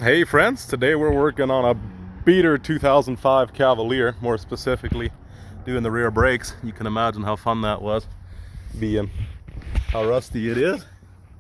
Hey friends, today we're working on a beater 2005 Cavalier, more specifically doing the rear brakes. You can imagine how fun that was, being how rusty it is.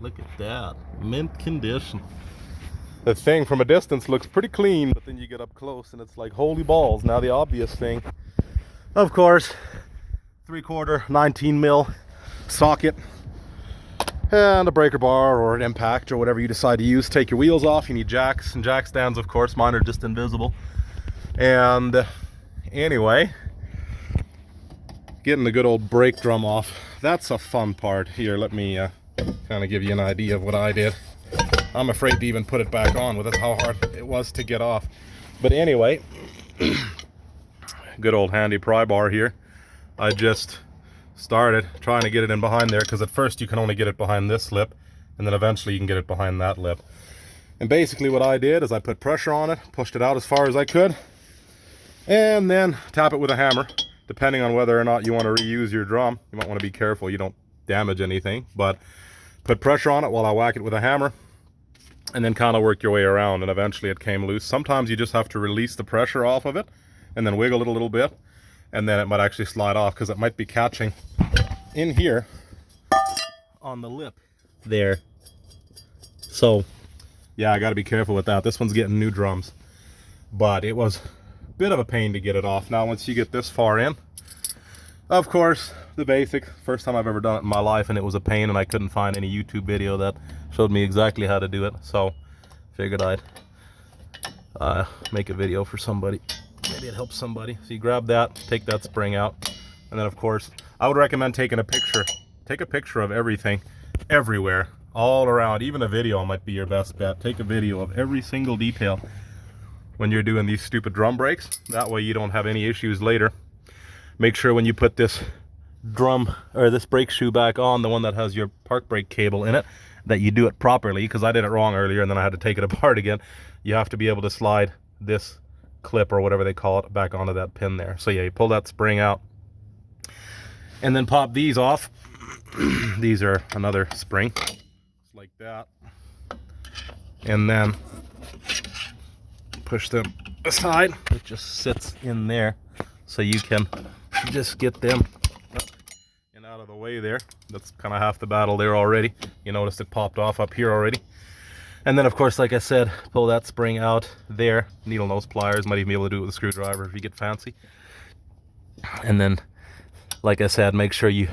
Look at that, mint condition. The thing from a distance looks pretty clean, but then you get up close and it's like holy balls. Now the obvious thing, of course, 3/4 19 mil socket and a breaker bar or an impact or whatever you decide to use. Take your wheels off. You need jacks and jack stands, of course. Mine are just invisible. And anyway, getting the good old brake drum off, that's a fun part. Here, let me kind of give you an idea of what I did. I'm afraid to even put it back on with how hard it was to get off. But anyway, good old handy pry bar here. I just started trying to get it in behind there, because at first you can only get it behind this lip, and then eventually you can get it behind that lip. And basically what I did is I put pressure on it, pushed it out as far as I could, and then tap it with a hammer. Depending on whether or not you want to reuse your drum, you might want to be careful you don't damage anything, but put pressure on it while I whack it with a hammer, and then kind of work your way around, and eventually it came loose. Sometimes you just have to release the pressure off of it and then wiggle it a little bit, and then it might actually slide off, because it might be catching in here on the lip there. So yeah, I got to be careful with that. This one's getting new drums, but it was a bit of a pain to get it off. Now once you get this far in, of course, the basic, first time I've ever done it in my life, and it was a pain, and I couldn't find any YouTube video that showed me exactly how to do it, so figured I'd make a video for somebody. Maybe it helps somebody. So you grab that, take that spring out, and then of course I would recommend taking a picture. Take a picture of everything, everywhere, all around. Even a video might be your best bet. Take a video of every single detail when you're doing these stupid drum brakes. That way you don't have any issues later. Make sure when you put this drum or this brake shoe back on, the one that has your park brake cable in it, that you do it properly, because I did it wrong earlier and then I had to take it apart again. You have to be able to slide this clip or whatever they call it back onto that pin there. So yeah, you pull that spring out and then pop these off. These are another spring, like that, and then push them aside. It just sits in there, so you can just get them and out of the way there. That's kind of half the battle there already. You noticed it popped off up here already. And then of course, like I said, pull that spring out there. Needle nose pliers, might even be able to do it with a screwdriver if you get fancy. And then, like I said, make sure you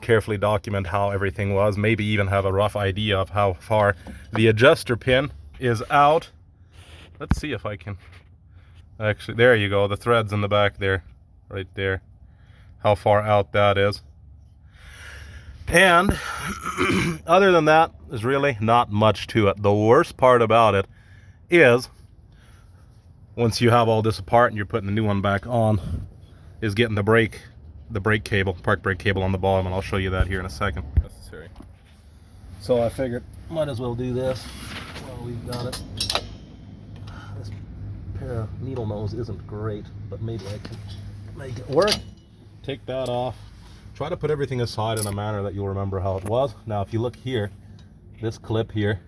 carefully document how everything was. Maybe even have a rough idea of how far the adjuster pin is out. Let's see if I can actually, there you go, the thread's in the back there, right there, how far out that is. And other than that, there's really not much to it. The worst part about it is, once you have all this apart and you're putting the new one back on, is getting the brake cable, park brake cable on the bottom, and I'll show you that here in a second. Necessary. So I figured might as well do this while we've got it. This pair of needle nose isn't great, but maybe I can make it work. Take that off. Try to put everything aside in a manner that you'll remember how it was. Now if you look here, this clip here,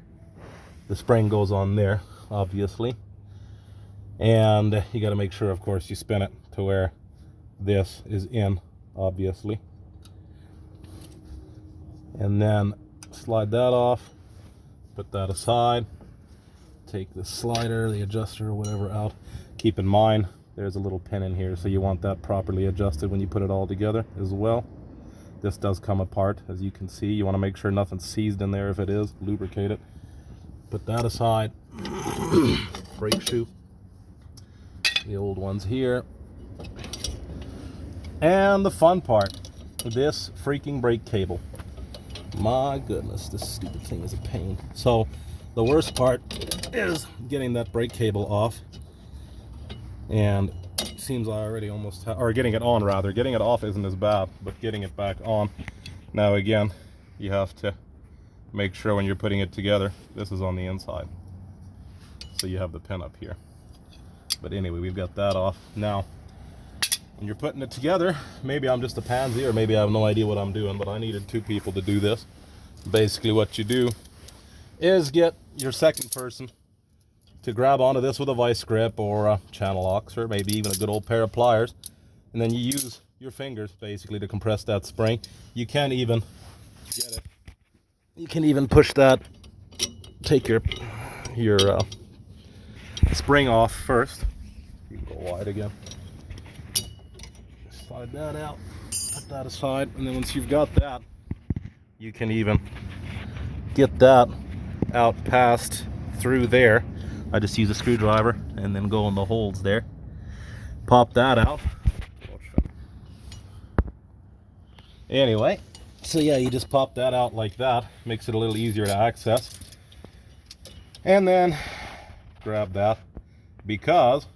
the spring goes on there, obviously. And you got to make sure, of course, you spin it to where this is in, obviously. And then slide that off, put that aside. Take the slider, the adjuster, or whatever out. Keep in mind, there's a little pin in here, so you want that properly adjusted when you put it all together as well. This does come apart, as you can see. You want to make sure nothing's seized in there. If it is, lubricate it. Put that aside. Brake shoe. The old ones here. And the fun part, this freaking brake cable. My goodness, this stupid thing is a pain. So the worst part is getting that brake cable off. And it seems I already almost or getting it on, rather. Getting it off isn't as bad, but getting it back on. Now again, you have to make sure when you're putting it together, this is on the inside, so you have the pin up here. But anyway, we've got that off. Now when you're putting it together, maybe I'm just a pansy, or maybe I have no idea what I'm doing, but I needed 2 people to do this. Basically what you do is get your second person to grab onto this with a vice grip or a channel locks, or maybe even a good old pair of pliers, and then you use your fingers basically to compress that spring. You can even get it. You can even push that. Take your spring off first. You can go wide again. Slide that out. Put that aside, and then once you've got that, you can even get that out past through there. I just use a screwdriver and then go in the holes there. Pop that out. Anyway, so yeah, you just pop that out like that. Makes it a little easier to access. And then grab that, because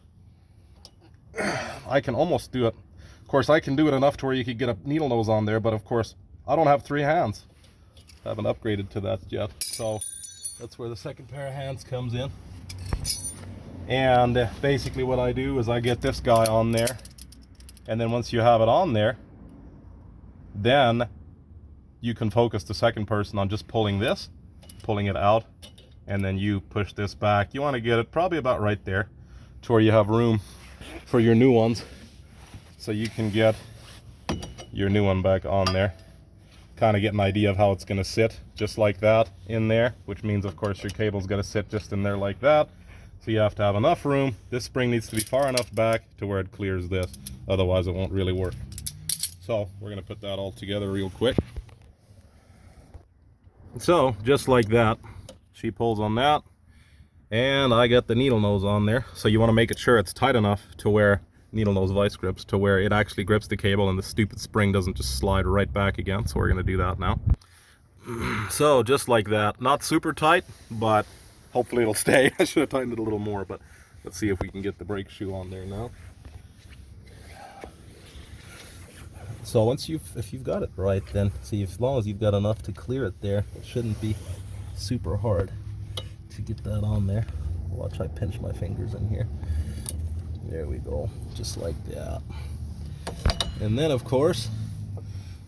I can almost do it. Of course, I can do it enough to where you could get a needle nose on there, but of course, I don't have 3 hands. I haven't upgraded to that yet. So that's where the second pair of hands comes in. And basically what I do is I get this guy on there, and then once you have it on there, then you can focus the second person on just pulling this, pulling it out, and then you push this back. You want to get it probably about right there to where you have room for your new ones, so you can get your new one back on there. Kind of get an idea of how it's going to sit, just like that in there, which means of course your cable's got to sit just in there like that. So you have to have enough room. This spring needs to be far enough back to where it clears this, otherwise it won't really work. So we're going to put that all together real quick. So just like that, she pulls on that, and I got the needle nose on there. So you want to make it sure it's tight enough to where needle nose vice grips, to where it actually grips the cable and the stupid spring doesn't just slide right back again. So we're going to do that now. So just like that, not super tight, but hopefully it'll stay. I should have tightened it a little more, but let's see if we can get the brake shoe on there now. So once if you've got it right, then see, as long as you've got enough to clear it there, it shouldn't be super hard to get that on there. Watch, I pinch my fingers in here. There we go, just like that. And then of course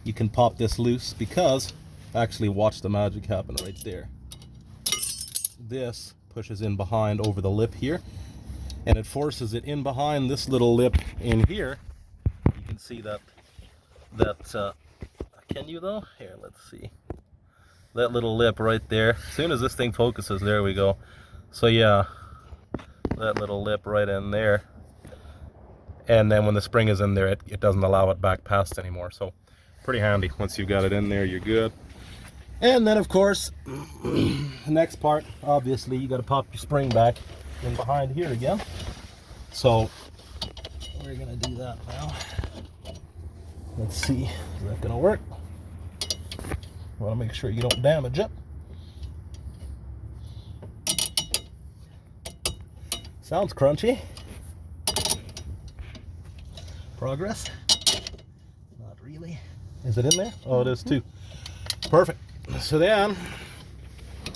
you can pop this loose, because actually watch the magic happen right there. This pushes in behind over the lip here, and it forces it in behind this little lip in here. You can see that can you though? Here, let's see. That little lip right there. As soon as this thing focuses, there we go. So yeah, that little lip right in there. And then when the spring is in there, it doesn't allow it back past anymore. So pretty handy. Once you've got it in there, you're good. And then of course, the next part, obviously you got to pop your spring back in behind here again. So we're gonna do that now. Let's see, is that gonna work? You want to make sure you don't damage it. Sounds crunchy. Progress. Not really. Is it in there? Oh, it is too. Perfect. So then,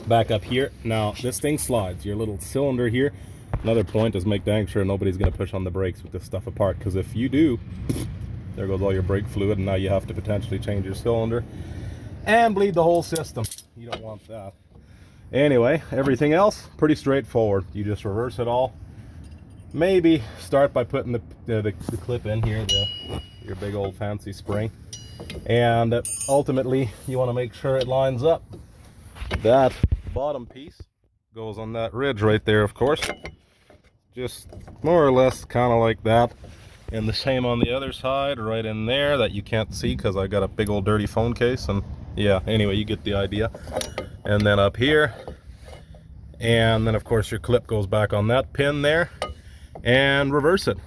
back up here. Now, this thing slides. Your little cylinder here. Another point is make dang sure nobody's going to push on the brakes with this stuff apart, because if you do, there goes all your brake fluid, and now you have to potentially change your cylinder and bleed the whole system. You don't want that. Anyway, everything else, pretty straightforward. You just reverse it all. Maybe start by putting the clip in here, your big old fancy spring. And ultimately, you want to make sure it lines up. That bottom piece goes on that ridge right there, of course. Just more or less kind of like that. And the same on the other side, right in there, that you can't see because I got a big old dirty phone case. And yeah, anyway, you get the idea. And then up here. And then, of course, your clip goes back on that pin there. And reverse it.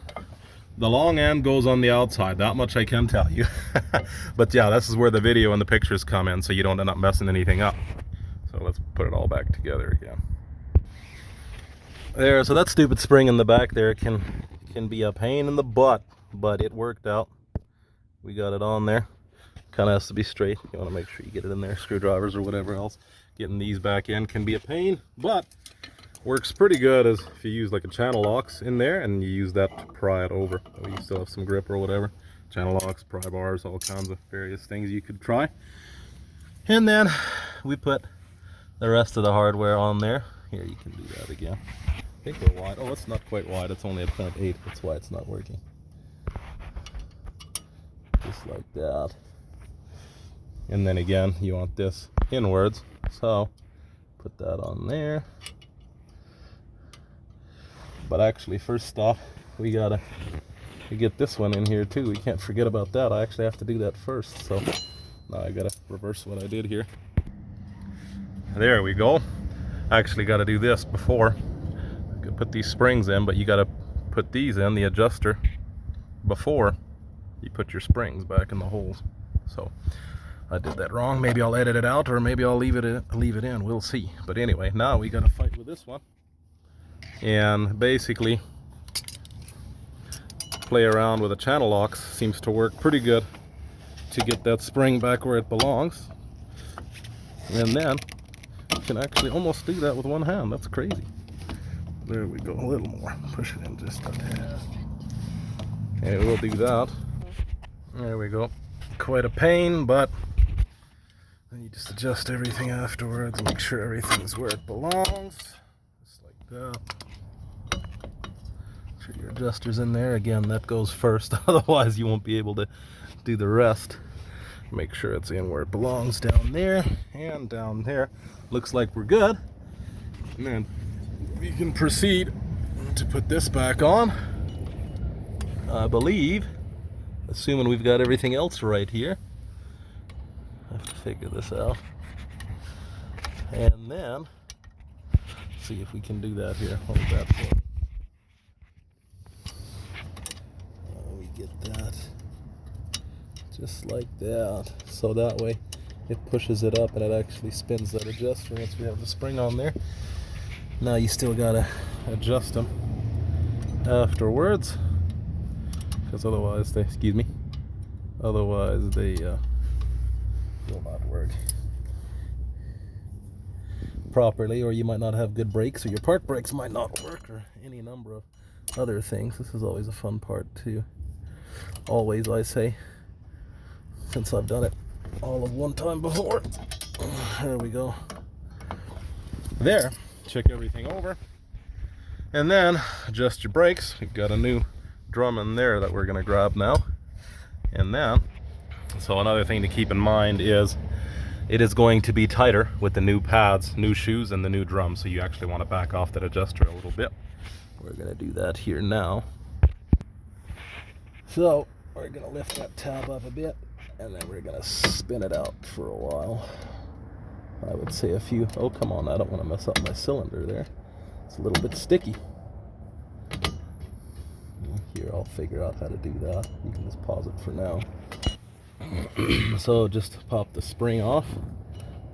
The long end goes on the outside, that much I can tell you. But yeah, this is where the video and the pictures come in, so you don't end up messing anything up. So let's put it all back together again. There, so that stupid spring in the back there can be a pain in the butt, but it worked out. We got it on there. Kind of has to be straight. You want to make sure you get it in there. Screwdrivers or whatever else. Getting these back in can be a pain, but works pretty good as if you use like a channel locks in there and you use that to pry it over. You still have some grip or whatever. Channel locks, pry bars, all kinds of various things you could try. And then we put the rest of the hardware on there. Here, you can do that again. I think we're wide. Oh, it's not quite wide. It's only a 0.8. That's why it's not working. Just like that. And then again, you want this inwards. So, put that on there. But actually, first off, we gotta get this one in here too. We can't forget about that. I actually have to do that first. So, now I gotta reverse what I did here. There we go. I actually got to do this before. I could put these springs in, but you got to put these in, the adjuster, before you put your springs back in the holes. So I did that wrong. Maybe I'll edit it out, or maybe I'll leave it in. We'll see. But anyway, now we got to fight with this one and basically play around with the channel locks. Seems to work pretty good to get that spring back where it belongs. And then you can actually almost do that with one hand. That's crazy. There we go. A little more. Push it in just a tad. Okay, we'll do that. There we go. Quite a pain, but then you just adjust everything afterwards. Make sure everything's where it belongs. Just like that. Make sure your adjuster's in there. Again, that goes first. Otherwise, you won't be able to do the rest. Make sure it's in where it belongs, down there and down there. Looks like we're good. And then we can proceed to put this back on. I believe, assuming we've got everything else right here. I have to figure this out. And then, see if we can do that here. Hold that for me. We get that. Just like that. So that way it pushes it up and it actually spins that adjuster once we have the spring on there. Now you still gotta adjust them afterwards, because otherwise they, otherwise they will not work properly, or you might not have good brakes, or your park brakes might not work, or any number of other things. This is always a fun part too. Always, I say, since I've done it all of one time before. There we go. There. Check everything over. And then adjust your brakes. We've got a new drum in there that we're going to grab now. And then, so another thing to keep in mind is it is going to be tighter with the new pads, new shoes, and the new drum. So you actually want to back off that adjuster a little bit. We're going to do that here now. So we're going to lift that tab up a bit, and then we're going to spin it out for a while. I would say a few. Oh, come on, I don't want to mess up my cylinder there. It's a little bit sticky. Here, I'll figure out how to do that. You can just pause it for now. So just pop the spring off,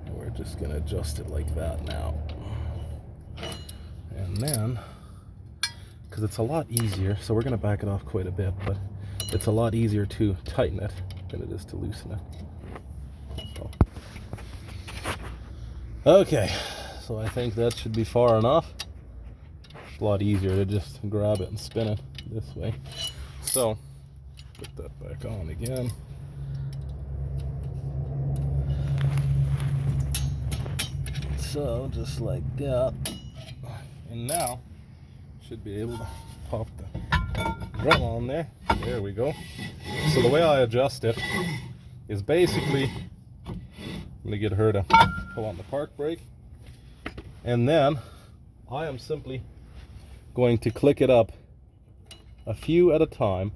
and we're just going to adjust it like that now. And then, because it's a lot easier, so we're going to back it off quite a bit, but it's a lot easier to tighten it than it is to loosen it. So. Okay, so I think that should be far enough. It's a lot easier to just grab it and spin it this way. So, put that back on again. So, just like that. And now, should be able to pop the drum on there. There we go. So the way I adjust it is basically, I'm going to get her to pull on the park brake, and then I am simply going to click it up a few at a time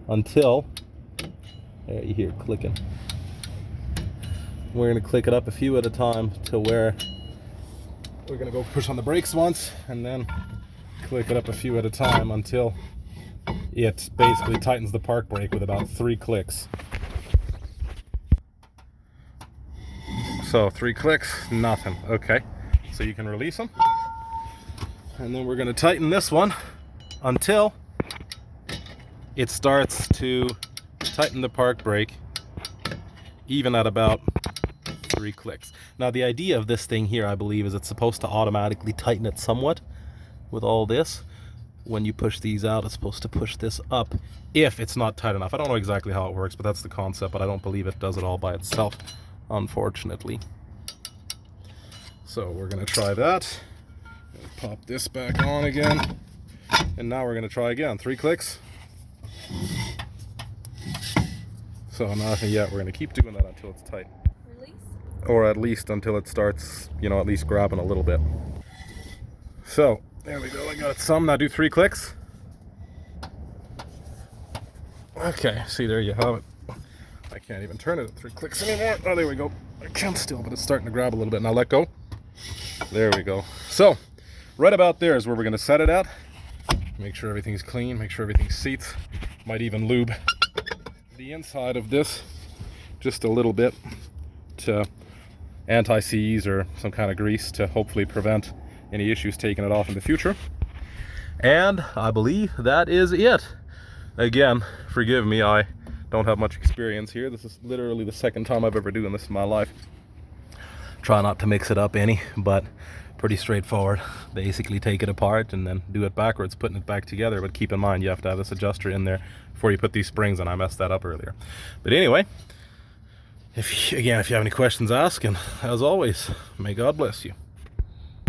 until, there you hear it clicking. We're going to click it up a few at a time to where we're going to go push on the brakes once, and then click it up a few at a time until it basically tightens the park brake with about 3 clicks. So 3 clicks, nothing. Okay, so you can release them. And then we're going to tighten this one until it starts to tighten the park brake even at about 3 clicks. Now the idea of this thing here, I believe, is it's supposed to automatically tighten it somewhat with all this. When you push these out, it's supposed to push this up if it's not tight enough. I don't know exactly how it works, but that's the concept, but I don't believe it does it all by itself, unfortunately. So we're gonna try that. Pop this back on again. And now we're gonna try again. 3 clicks. So nothing yet. We're gonna keep doing that until it's tight. Release? Or at least until it starts, you know, at least grabbing a little bit. So there we go. I got some. Now do 3 clicks. Okay, see, there you have it. I can't even turn it at 3 clicks anymore. Oh, there we go. I can still, but it's starting to grab a little bit. Now let go. There we go. So right about there is where we're going to set it at. Make sure everything's clean. Make sure everything seats. Might even lube the inside of this just a little bit to anti-seize or some kind of grease to hopefully prevent any issues taking it off in the future. And I believe that is it. Again, forgive me, I don't have much experience here. This is literally the second time I've ever doing this in my life. Try not to mix it up any, but pretty straightforward. Basically take it apart and then do it backwards, putting it back together. But keep in mind, you have to have this adjuster in there before you put these springs, and I messed that up earlier. But anyway, if you have any questions, ask, and as always, may God bless you.